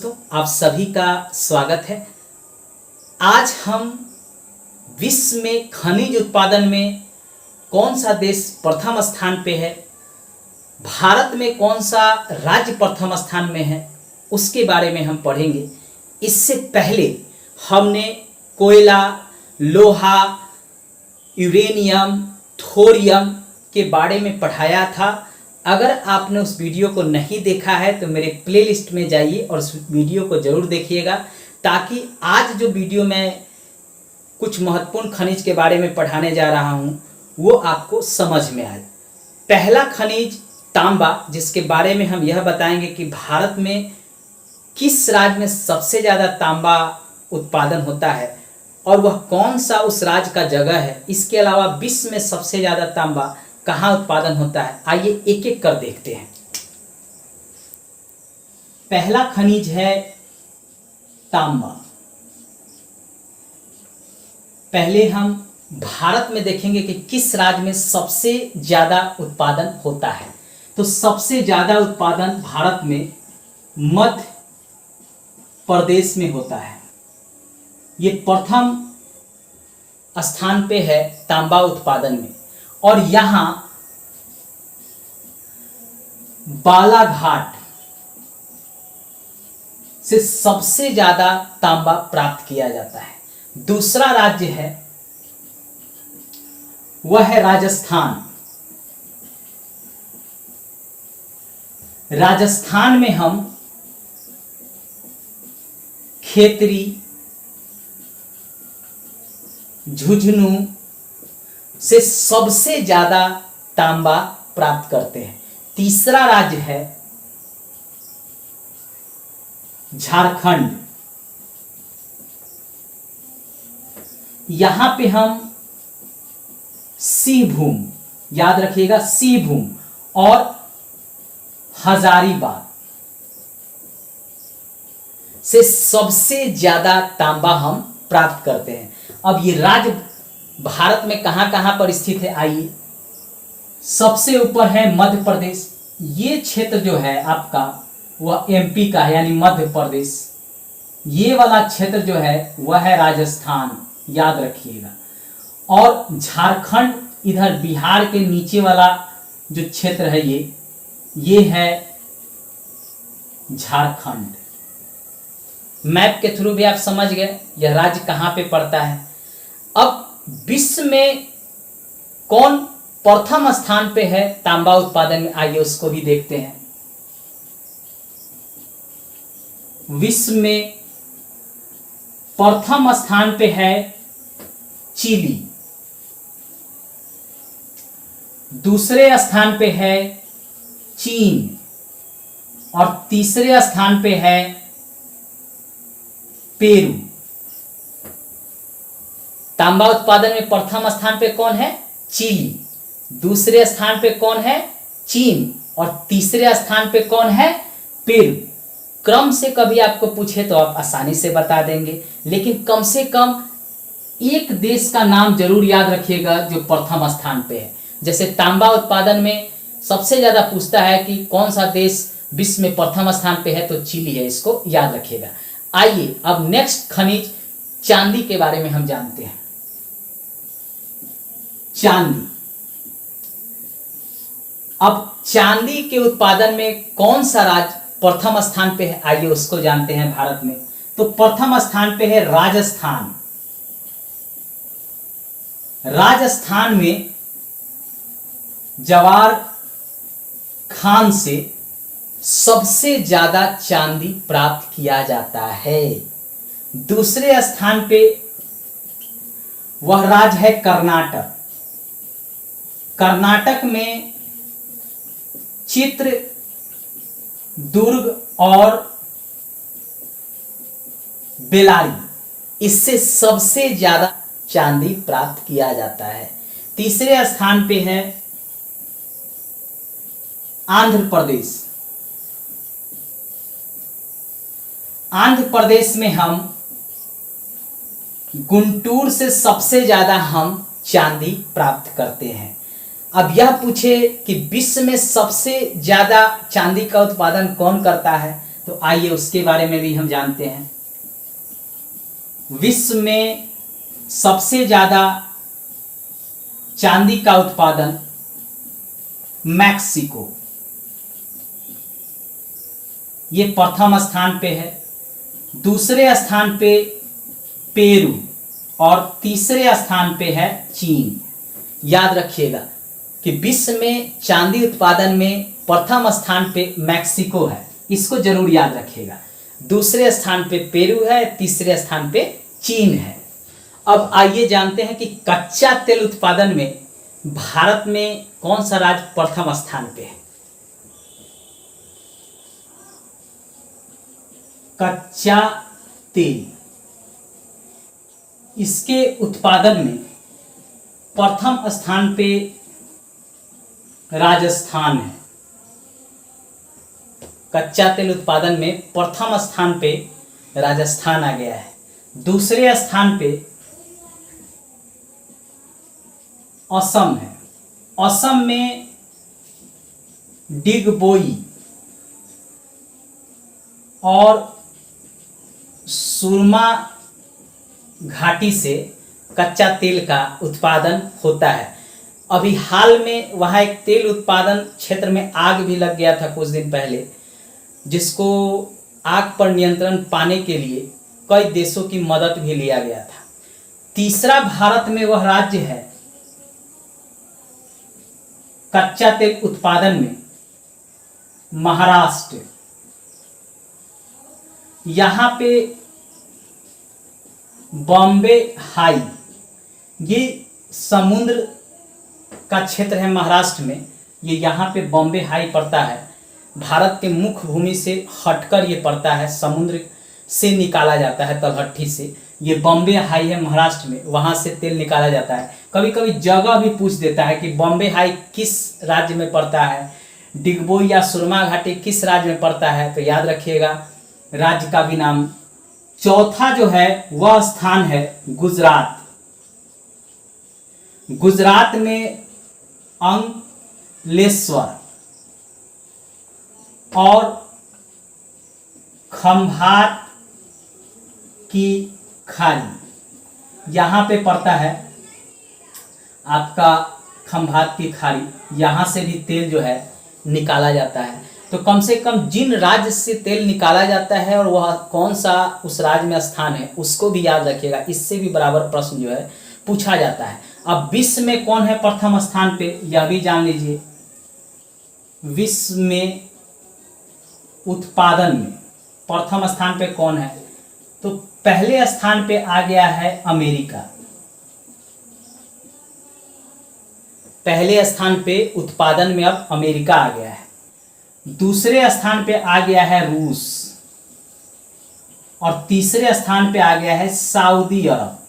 दोस्तों, आप सभी का स्वागत है। आज हम विश्व में खनिज उत्पादन में कौन सा देश प्रथम स्थान पे है, भारत में कौन सा राज्य प्रथम स्थान में है, उसके बारे में हम पढ़ेंगे। इससे पहले हमने कोयला, लोहा, यूरेनियम, थोरियम के बारे में पढ़ाया था। अगर आपने उस वीडियो को नहीं देखा है तो मेरे प्लेलिस्ट में जाइए और उस वीडियो को ज़रूर देखिएगा, ताकि आज जो वीडियो मैं कुछ महत्वपूर्ण खनिज के बारे में पढ़ाने जा रहा हूँ वो आपको समझ में आए। पहला खनिज तांबा, जिसके बारे में हम यह बताएंगे कि भारत में किस राज्य में सबसे ज़्यादा तांबा उत्पादन होता है और वह कौन सा उस राज्य का जगह है। इसके अलावा विश्व में सबसे ज़्यादा तांबा कहाँ उत्पादन होता है, आइए एक एक कर देखते हैं। पहला खनिज है तांबा। पहले हम भारत में देखेंगे कि किस राज्य में सबसे ज़्यादा उत्पादन होता है। तो सबसे ज़्यादा उत्पादन भारत में मध्य प्रदेश में होता है। ये प्रथम स्थान पे है तांबा उत्पादन में, और यहाँ बालाघाट से सबसे ज़्यादा तांबा प्राप्त किया जाता है। दूसरा राज्य है वह है राजस्थान। राजस्थान में हम खेतरी, झुंझुनू से सबसे ज़्यादा तांबा प्राप्त करते हैं। तीसरा राज्य है झारखंड। यहां पे हम सिंहभूम, याद रखिएगा, सिंहभूम और हजारीबाग से सबसे ज्यादा तांबा हम प्राप्त करते हैं। अब ये राज्य भारत में कहां कहां पर स्थित है, आइए। सबसे ऊपर है मध्य प्रदेश। ये क्षेत्र जो है आपका वह एमपी का है, यानी मध्य प्रदेश। ये वाला क्षेत्र जो है वह है राजस्थान, याद रखिएगा। और झारखंड इधर बिहार के नीचे वाला जो क्षेत्र है ये है झारखंड। मैप के थ्रू भी आप समझ गए यह राज्य कहां पे पड़ता है। अब विश्व में कौन प्रथम स्थान पे है तांबा उत्पादन में, आइए उसको भी देखते हैं। विश्व में प्रथम स्थान पे है चिली। दूसरे स्थान पे है चीन और तीसरे स्थान पे है पेरू। तांबा उत्पादन में प्रथम स्थान पे कौन है? चिली। दूसरे स्थान पे कौन है? चीन। और तीसरे स्थान पे कौन है? पेरू। क्रम से कभी आपको पूछे तो आप आसानी से बता देंगे, लेकिन कम से कम एक देश का नाम जरूर याद रखिएगा जो प्रथम स्थान पे है। जैसे तांबा उत्पादन में सबसे ज्यादा पूछता है कि कौन सा देश विश्व में प्रथम स्थान पे है, तो चिली है, इसको याद रखिएगा। आइए अब नेक्स्ट खनिज चांदी के बारे में हम जानते हैं। चांदी। अब चांदी के उत्पादन में कौन सा राज्य प्रथम स्थान पे है, आइए उसको जानते हैं। भारत में तो प्रथम स्थान पे है राजस्थान। राजस्थान में जवार खान से सबसे ज्यादा चांदी प्राप्त किया जाता है। दूसरे स्थान पे वह राज्य है कर्नाटक। कर्नाटक में चित्र दुर्ग और बेलारी, इससे सबसे ज्यादा चांदी प्राप्त किया जाता है। तीसरे स्थान पे है आंध्र प्रदेश। आंध्र प्रदेश में हम गुंटूर से सबसे ज्यादा हम चांदी प्राप्त करते हैं। अब यह पूछे कि विश्व में सबसे ज्यादा चांदी का उत्पादन कौन करता है, तो आइए उसके बारे में भी हम जानते हैं। विश्व में सबसे ज्यादा चांदी का उत्पादन मैक्सिको, ये प्रथम स्थान पे है। दूसरे स्थान पे पेरू और तीसरे स्थान पे है चीन। याद रखिएगा कि विश्व में चांदी उत्पादन में प्रथम स्थान पे मैक्सिको है, इसको जरूर याद रखिएगा। दूसरे स्थान पे पेरू है, तीसरे स्थान पे चीन है। अब आइए जानते हैं कि कच्चा तेल उत्पादन में भारत में कौन सा राज्य प्रथम स्थान पे है। कच्चा तेल, इसके उत्पादन में प्रथम स्थान पे राजस्थान है। कच्चा तेल उत्पादन में प्रथम स्थान पे राजस्थान आ गया है। दूसरे स्थान पे असम है। असम में डिगबोई और सुरमा घाटी से कच्चा तेल का उत्पादन होता है। अभी हाल में वहाँ एक तेल उत्पादन क्षेत्र में आग भी लग गया था कुछ दिन पहले, जिसको आग पर नियंत्रण पाने के लिए कई देशों की मदद भी लिया गया था। तीसरा भारत में वह राज्य है कच्चा तेल उत्पादन में महाराष्ट्र। यहाँ पे बॉम्बे हाई, ये समुद्र का क्षेत्र है महाराष्ट्र में, ये यहाँ पे बॉम्बे हाई पड़ता है। भारत के मुख्य भूमि से हटकर ये पड़ता है, समुद्र से निकाला जाता है तलहटी से। ये बॉम्बे हाई है महाराष्ट्र में, वहाँ से तेल निकाला जाता है। कभी कभी जगह भी पूछ देता है कि बॉम्बे हाई किस राज्य में पड़ता है, डिगबोई या सुरमा घाटी किस राज्य में पड़ता है, तो याद रखिएगा राज्य का भी नाम। चौथा जो है वह स्थान है गुजरात। गुजरात में अंकलेश्वर और खंभात की खाड़ी, यहाँ पे पड़ता है आपका खंभात की खाड़ी। यहाँ से भी तेल जो है निकाला जाता है। तो कम से कम जिन राज्य से तेल निकाला जाता है और वह कौन सा उस राज्य में स्थान है उसको भी याद रखिएगा, इससे भी बराबर प्रश्न जो है पूछा जाता है। अब विश्व में कौन है प्रथम स्थान पे, यह भी जान लीजिए। विश्व में उत्पादन में प्रथम स्थान पे कौन है, तो पहले स्थान पे आ गया है अमेरिका। पहले स्थान पे उत्पादन में अब अमेरिका आ गया है। दूसरे स्थान पे आ गया है रूस और तीसरे स्थान पे आ गया है सऊदी अरब।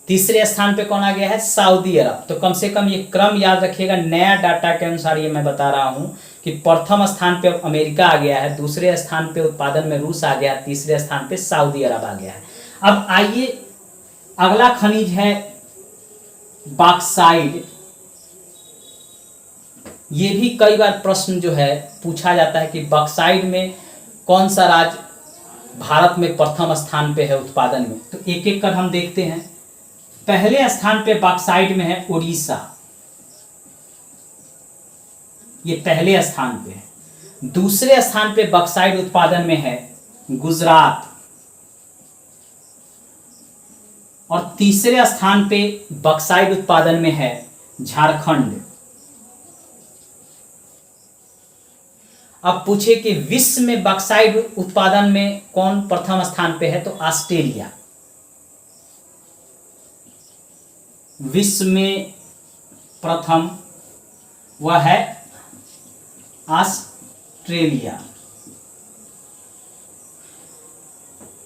तीसरे स्थान पे कौन आ गया है, सऊदी अरब। तो कम से कम ये क्रम याद रखिएगा, नया डाटा के अनुसार ये मैं बता रहा हूं कि प्रथम स्थान पे अमेरिका आ गया है, दूसरे स्थान पे उत्पादन में रूस आ गया, तीसरे स्थान पे सऊदी अरब आ गया है। अब आइए अगला खनिज है बॉक्साइट। ये भी कई बार प्रश्न जो है पूछा जाता है कि बॉक्साइट में कौन सा राज्य भारत में प्रथम स्थान पे है उत्पादन में। तो एक एक कर हम देखते हैं। पहले स्थान पे बॉक्साइट में है उड़ीसा, ये पहले स्थान पे है। दूसरे स्थान पे बॉक्साइट उत्पादन में है गुजरात और तीसरे स्थान पे बॉक्साइट उत्पादन में है झारखंड। अब पूछे कि विश्व में बॉक्साइट उत्पादन में कौन प्रथम स्थान पे है, तो ऑस्ट्रेलिया। विश्व में प्रथम वह है ऑस्ट्रेलिया।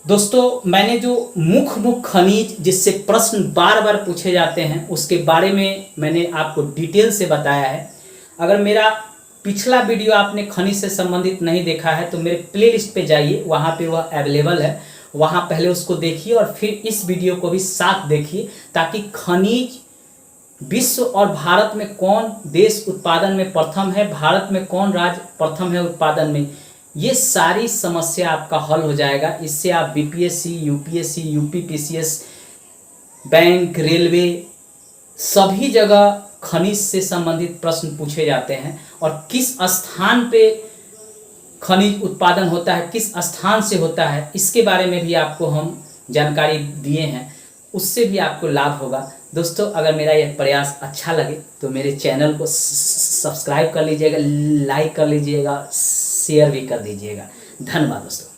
दोस्तों, मैंने जो मुख्य खनिज जिससे प्रश्न बार बार पूछे जाते हैं उसके बारे में मैंने आपको डिटेल से बताया है। अगर मेरा पिछला वीडियो आपने खनिज से संबंधित नहीं देखा है तो मेरे प्लेलिस्ट पे जाइए, वहाँ पे वह अवेलेबल है, वहाँ पहले उसको देखिए और फिर इस वीडियो को भी साथ देखिए, ताकि खनिज विश्व और भारत में कौन देश उत्पादन में प्रथम है, भारत में कौन राज्य प्रथम है उत्पादन में, ये सारी समस्या आपका हल हो जाएगा। इससे आप BPSC, UPSC, UPPCS, bank, railway, सभी जगह खनिज से संबंधित प्रश्न पूछे जाते हैं। और किस स्थान पे खनिज उत्पादन होता है, किस स्थान से होता है, इसके बारे में भी आपको हम जानकारी दिए हैं, उससे भी आपको लाभ होगा। दोस्तों, अगर मेरा यह प्रयास अच्छा लगे तो मेरे चैनल को सब्सक्राइब कर लीजिएगा, लाइक कर लीजिएगा, शेयर भी कर दीजिएगा। धन्यवाद दोस्तों।